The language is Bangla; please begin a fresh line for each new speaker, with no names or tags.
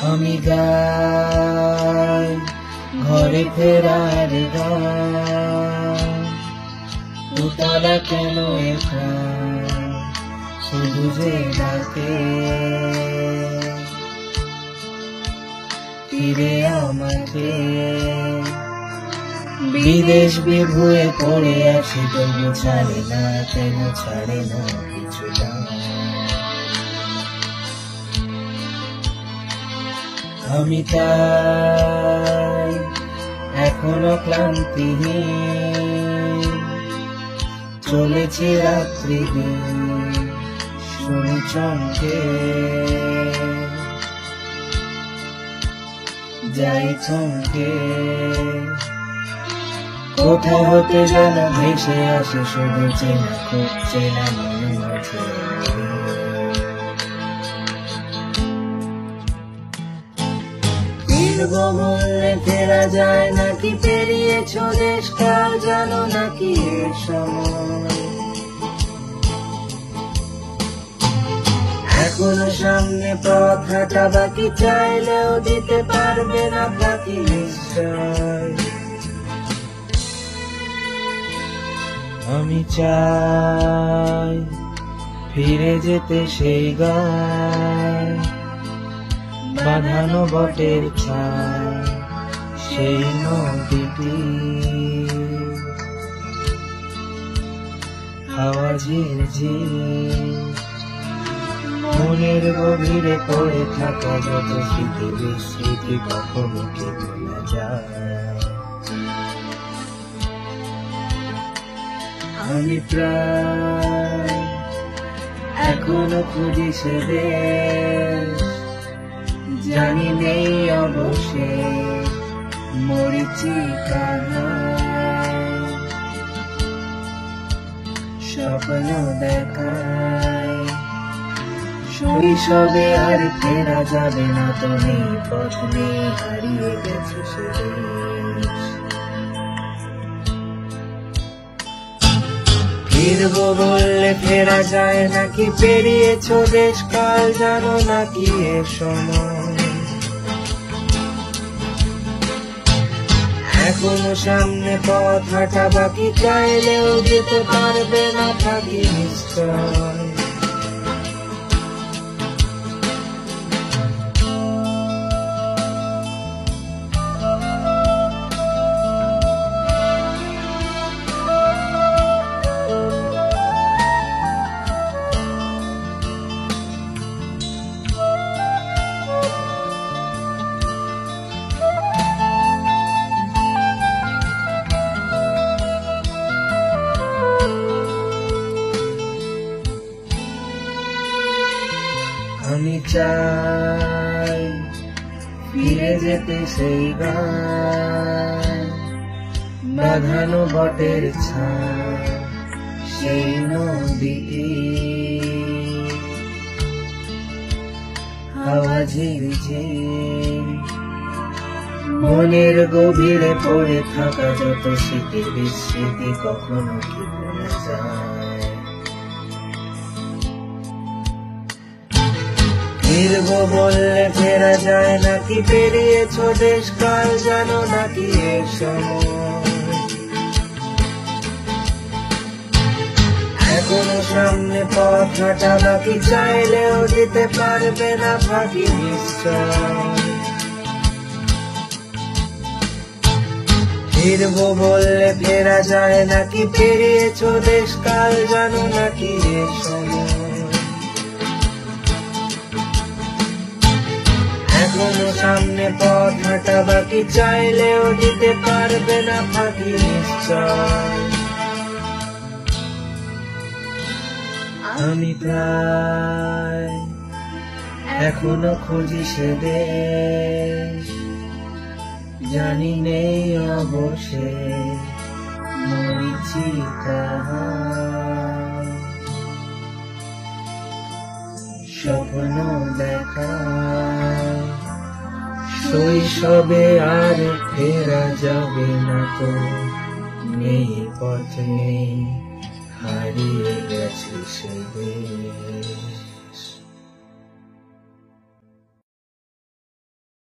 আমি গাই ঘরে ফেরার গান, উতলা কেন একা শুধু যে ডাকে, ফিরে আমাকে বিদেশ বিভুয়ে পড়ে আছি, তবু ছাড়ে না, কেন ছাড়ে না কিছুটা। আমি তাই এখনো ক্লান্তিহীন চলেছি রাত্রি দিন, শুনি চমকে যাই চমকে, কোথায় হতে যেন ভেসে আসে শুধু চেনা, খুব চেনা মনে মাঝে। ফিরবো বললে ফেরা যায় নাকি, পেরিয়েছ দেশ কাল জানো নাকি এর সময়, এখনো সামনে পথ হাঁটা বাকি, চাইলেও দিতে পারবে না বাকি নিশ্চয়। আমি চাই ফিরে যেতে সেই গায়, বাঁধানো বটের ছায় সেই নদীটি, হাওয়া ঝিরঝির মনের গভীরে পড়ে থাকা যত স্মৃতি বিস্মৃতি কখনো কি ভোলা যায়। আমি প্রায় এখনো খুঁজি সে দেশ, জানি নেই অবশেষ মরিচিকা নয়, স্বপ্ন দেখায় শৈশবে আর ফেরা যাবে না, তুমি পথ নেই হারিয়ে গেছে সে দেশ। ফিরবো বললে ফেরা যায় নাকি, পেরিয়েছ দেশ কাল জানো নাকি এ সময়, এখনো সামনে পথ হাঁটা বাকি, চাইলেও যেতে পারবে না থাকি নিশ্চয়। আমি চাই ফিরে যেতে সেই গায়, বাঁধানো বটের ছায় সেই নদীটি, হাওয়া ঝিরঝির মনের গভীরে পড়ে থাকা যত স্মৃতি বিস্মৃতি কখনো কি ভোলা যায়। ফিরবো বললে ফেরা যায় নাকি, পেরিয়েছ দেশ কাল জানো নাকি এর সময়, এখনো সামনে পথ হাঁটা বাকি, চাইলেও দিতে পারবে না ফাঁকি নিশ্চয়। ফিরবো বললে ফেরা যায় নাকি, পেরিয়েছ দেশ কাল জানো নাকি এর সময়, এখনো সামনে পথ হাঁটা বাকি, চাইলেও দিতে পারবে না ফাঁকি নিশ্চয়। আমি প্রায় এখনো খুঁজি সে দেশ, জানি নেই অবশেষ মরিচিকা, স্বপ্ন দেখা শৈশবে আর ফেরা যাবে না, তো নেই পথ নেই হারিয়ে গেছে সে দেশ।